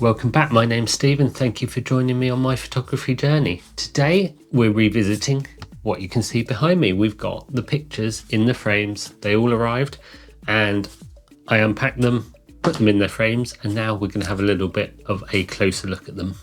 Welcome back, my name's Steve and thank you for joining me on my photography journey. Today we're revisiting what you can see behind me. We've got the pictures in the frames, they all arrived and I unpacked them, put them in their frames, and now we're going to have a little bit of a closer look at them.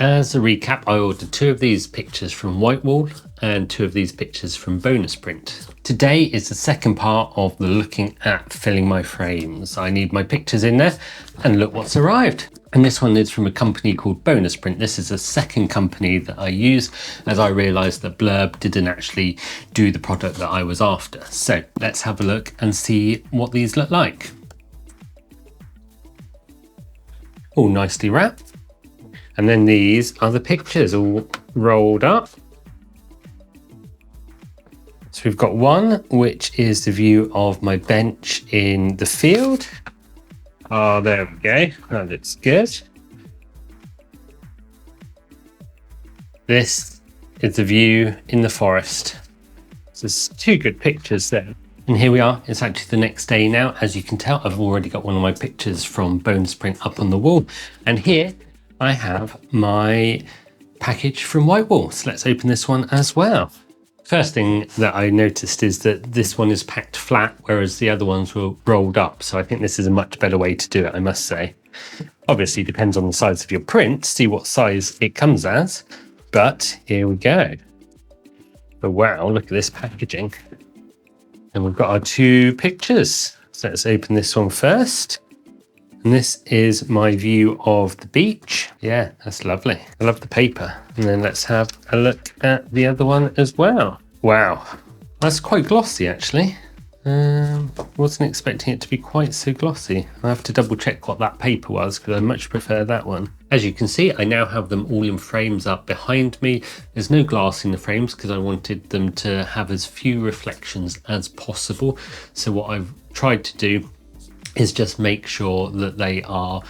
As a recap, I ordered 2 of these pictures from WhiteWall and 2 of these pictures from BonusPrint. Today is the second part of the looking at filling my frames. I need my pictures in there and look what's arrived. And this one is from a company called BonusPrint. This is the second company that I use as I realised that Blurb didn't actually do the product that I was after. So let's have a look and see what these look like. All nicely wrapped. And then these are the pictures all rolled up. So we've got one, which is the view of my bench in the field. Oh, there we go. That looks good. This is the view in the forest. So there's 2 good pictures there. And here we are, it's actually the next day now. As you can tell, I've already got one of my pictures from BonusPrint up on the wall. And here I have my package from WhiteWall. So let's open this one as well. First thing that I noticed is that this one is packed flat, whereas the other ones were rolled up. So I think this is a much better way to do it, I must say. Obviously, it depends on the size of your print, see what size it comes as. But here we go. But wow, look at this packaging. And we've got our 2 pictures. So let's open this one first. And this is my view of the beach. Yeah, that's lovely. I love the paper. And then let's have a look at the other one as well. Wow, that's quite glossy actually. Wasn't expecting it to be quite so glossy. I have to double check what that paper was because I much prefer that one. As you can see, I now have them all in frames up behind me. There's no glass in the frames because I wanted them to have as few reflections as possible. So what I've tried to do is just make sure that they are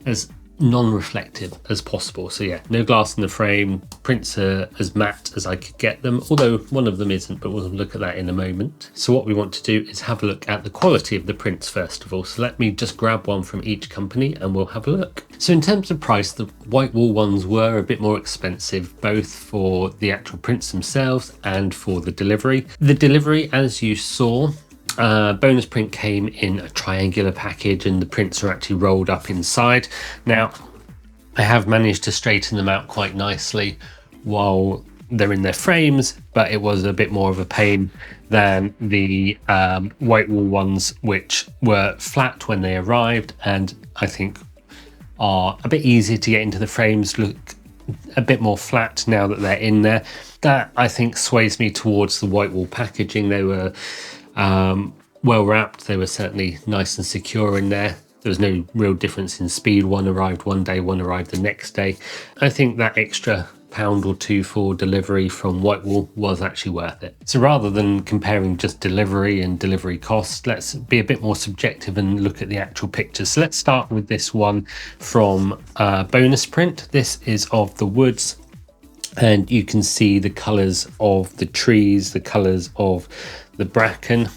as non-reflective as possible. So yeah, no glass in the frame, prints are as matte as I could get them, although one of them isn't, but we'll look at that in a moment. So what we want to do is have a look at the quality of the prints first of all. So let me just grab one from each company and we'll have a look. So in terms of price, the WhiteWall ones were a bit more expensive, both for the actual prints themselves and for the delivery. The delivery, as you saw, BonusPrint came in a triangular package and the prints are actually rolled up inside. Now, I have managed to straighten them out quite nicely while they're in their frames, but it was a bit more of a pain than the WhiteWall ones, which were flat when they arrived and I think are a bit easier to get into the frames, look a bit more flat now that they're in there. That I think sways me towards the WhiteWall packaging. They were well wrapped, they were certainly nice and secure in there. There was no real difference in speed. One arrived one day, one arrived the next day. I think that extra £1 or £2 for delivery from WhiteWall was actually worth it. So rather than comparing just delivery and delivery cost, let's be a bit more subjective and look at the actual pictures. So let's start with this one from BonusPrint. This is of the woods. And you can see the colours of the trees, the colours of the bracken.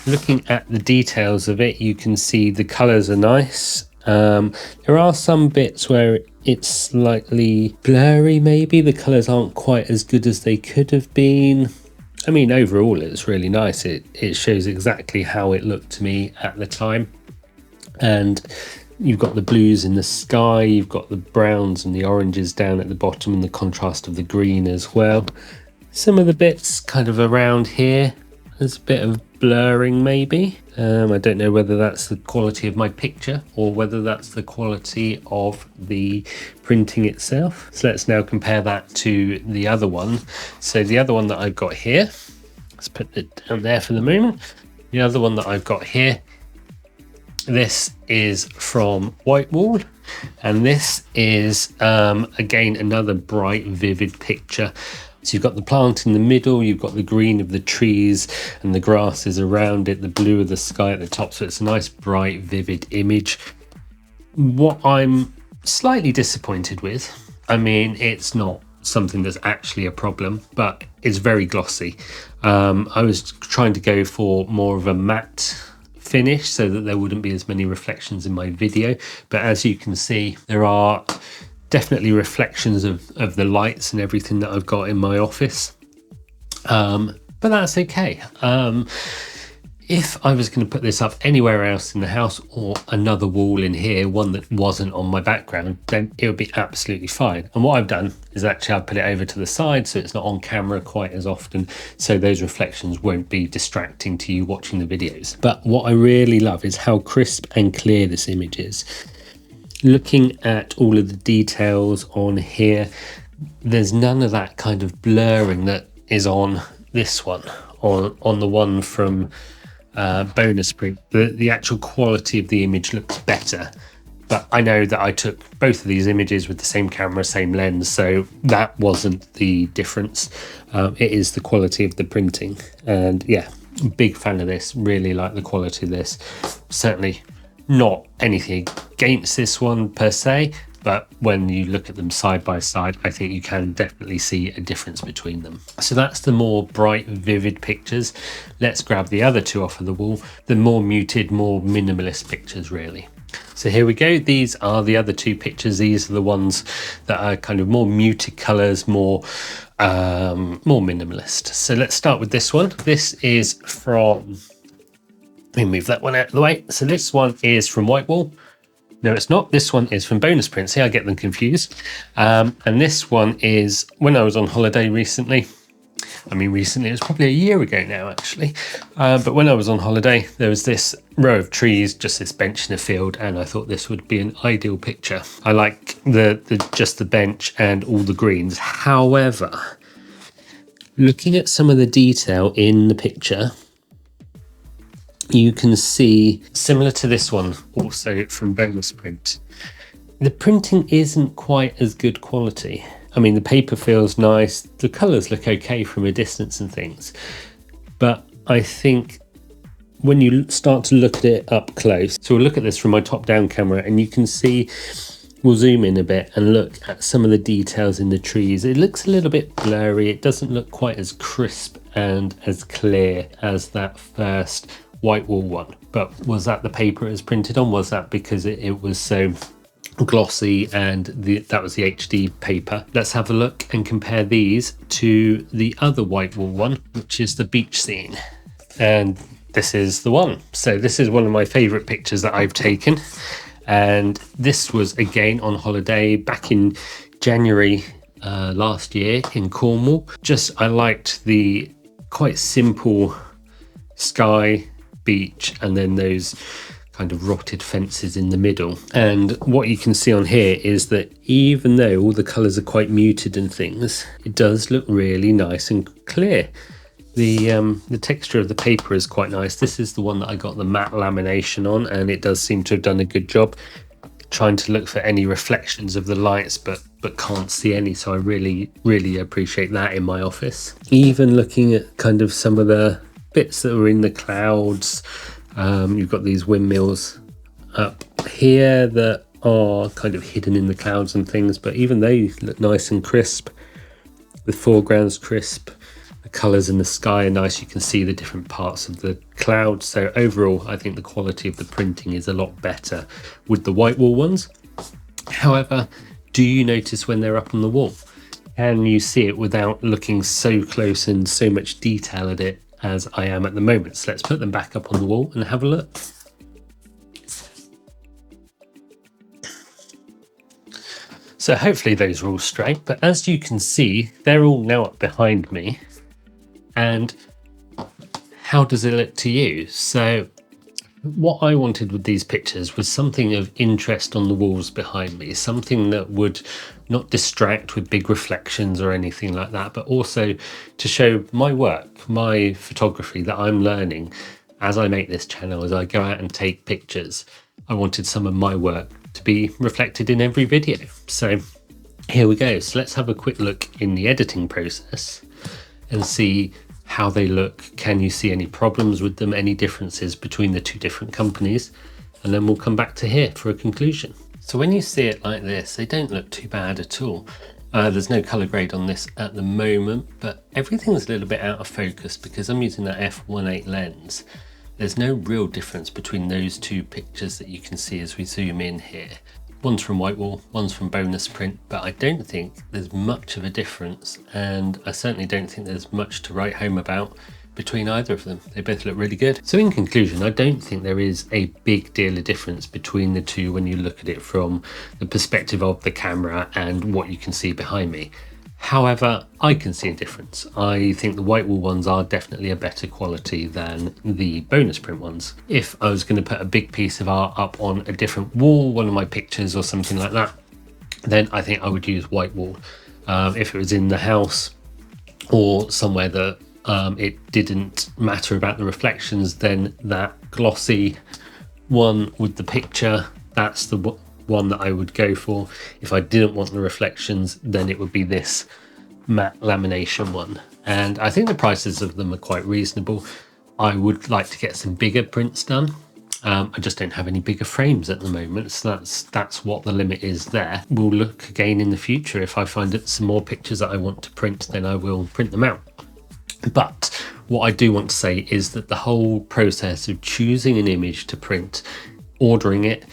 Looking at the details of it, you can see the colours are nice. There are some bits where it's slightly blurry maybe. The colours aren't quite as good as they could have been. I mean, overall it's really nice. It shows exactly how it looked to me at the time. And you've got the blues in the sky, you've got the browns and the oranges down at the bottom and the contrast of the green as well. Some of the bits kind of around here, there's a bit of blurring maybe. I don't know whether that's the quality of my picture or whether that's the quality of the printing itself. So let's now compare that to the other one. So the other one that I've got here, let's put it down there for the moment. The other one that I've got here, this is from WhiteWall, and this is again another bright vivid picture. So you've got the plant in the middle, you've got the green of the trees and the grasses around it, the blue of the sky at the top, so it's a nice bright vivid image. What I'm slightly disappointed with, I mean, it's not something that's actually a problem, but it's very glossy. I was trying to go for more of a matte finish so that there wouldn't be as many reflections in my video, but as you can see, there are definitely reflections of the lights and everything that I've got in my office, but that's okay. If I was going to put this up anywhere else in the house or another wall in here, one that wasn't on my background, then it would be absolutely fine. And what I've done is actually I've put it over to the side so it's not on camera quite as often, so those reflections won't be distracting to you watching the videos. But what I really love is how crisp and clear this image is. Looking at all of the details on here, there's none of that kind of blurring that is on this one, on the one from BonusPrint. The actual quality of the image looks better, but I know that I took both of these images with the same camera, same lens, so that wasn't the difference. It is the quality of the printing, and yeah, big fan of this. Really like the quality of this. Certainly not anything against this one per se, but when you look at them side by side, I think you can definitely see a difference between them. So that's the more bright, vivid pictures. Let's grab the other two off of the wall, the more muted, more minimalist pictures really. So here we go. These are the other two pictures. These are the ones that are kind of more muted colors, more minimalist. So let's start with this one. This is from, let me move that one out of the way. So this one is from WhiteWall. No, it's not. This one is from BonusPrint. See, I get them confused. And this one is when I was on holiday recently. I mean, recently, it was probably a year ago now, actually. But when I was on holiday, there was this row of trees, just this bench in a field, and I thought this would be an ideal picture. I like just the bench and all the greens. However, looking at some of the detail in the picture, you can see, similar to this one, also from BonusPrint, the printing isn't quite as good quality. I mean, the paper feels nice, the colours look okay from a distance and things, but I think when you start to look at it up close, so we'll look at this from my top-down camera, and you can see, we'll zoom in a bit and look at some of the details in the trees. It looks a little bit blurry, it doesn't look quite as crisp and as clear as that first WhiteWall one. But was that the paper it was printed on? Was that because it was so glossy and that was the HD paper? Let's have a look and compare these to the other WhiteWall one, which is the beach scene. And this is the one. So this is one of my favorite pictures that I've taken. And this was again on holiday back in January last year in Cornwall. I liked the quite simple sky, beach, and then those kind of rotted fences in the middle. And what you can see on here is that even though all the colors are quite muted and things, it does look really nice and clear. The texture of the paper is quite nice. This is the one that I got the matte lamination on, and it does seem to have done a good job trying to look for any reflections of the lights, but can't see any, so I really appreciate that in my office. Even looking at kind of some of the bits that were in the clouds, you've got these windmills up here that are kind of hidden in the clouds and things, but even they look nice and crisp. The foreground's crisp, the colours in the sky are nice, you can see the different parts of the clouds. So overall, I think the quality of the printing is a lot better with the WhiteWall ones. However, do you notice when they're up on the wall? Can you see it without looking so close and so much detail at it as I am at the moment? So let's put them back up on the wall and have a look. So hopefully those are all straight, but as you can see, they're all now up behind me. And how does it look to you? So what I wanted with these pictures was something of interest on the walls behind me, something that would not distract with big reflections or anything like that, but also to show my work, my photography that I'm learning as I make this channel, as I go out and take pictures. I wanted some of my work to be reflected in every video. So here we go. So let's have a quick look in the editing process and see how they look. Can you see any problems with them, any differences between the two different companies? And then we'll come back to here for a conclusion. So when you see it like this, they don't look too bad at all. There's no color grade on this at the moment, but everything's a little bit out of focus because I'm using that f1.8 lens. There's no real difference between those two pictures that you can see as we zoom in here. One's from WhiteWall, one's from BonusPrint, but I don't think there's much of a difference, and I certainly don't think there's much to write home about between either of them. They both look really good. So in conclusion, I don't think there is a big deal of difference between the two when you look at it from the perspective of the camera and what you can see behind me. However, I can see a difference. I think the WhiteWall ones are definitely a better quality than the BonusPrint ones. If I was going to put a big piece of art up on a different wall, one of my pictures or something like that, then I think I would use WhiteWall. If it was in the house or somewhere that it didn't matter about the reflections, then that glossy one with the picture, that's the one that I would go for. If I didn't want the reflections, then it would be this matte lamination one. And I think the prices of them are quite reasonable. I would like to get some bigger prints done. I just don't have any bigger frames at the moment, so that's what the limit is there. We'll look again in the future. If I find some more pictures that I want to print, then I will print them out. But what I do want to say is that the whole process of choosing an image to print, ordering it,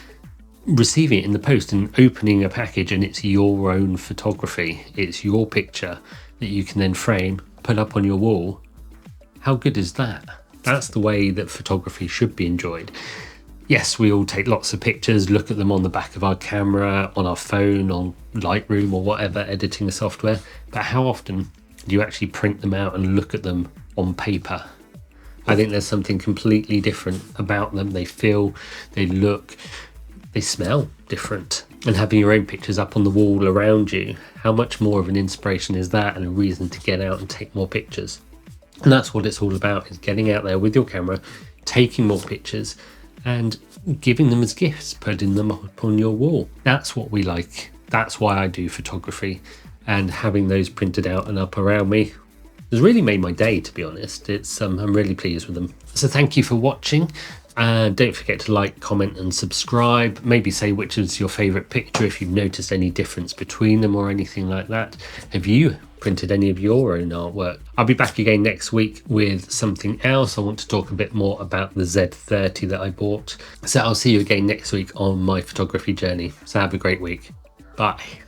receiving it in the post and opening a package, and it's your own photography, it's your picture that you can then frame, put up on your wall. How good is that? That's the way that photography should be enjoyed. Yes, we all take lots of pictures, look at them on the back of our camera, on our phone, on Lightroom or whatever editing software, but how often do you actually print them out and look at them on paper? I think there's something completely different about them. They feel, they look, they smell different. And having your own pictures up on the wall around you, how much more of an inspiration is that, and a reason to get out and take more pictures? And that's what it's all about, is getting out there with your camera, taking more pictures and giving them as gifts, putting them up on your wall. That's what we like. That's why I do photography, and having those printed out and up around me has really made my day, to be honest. I'm really pleased with them. So thank you for watching. Don't forget to like, comment and subscribe. Maybe say which is your favorite picture, if you've noticed any difference between them or anything like that. Have you printed any of your own artwork? I'll be back again next week with something else. I want to talk a bit more about the Z30 that I bought. So I'll see you again next week on my photography journey. So have a great week. Bye.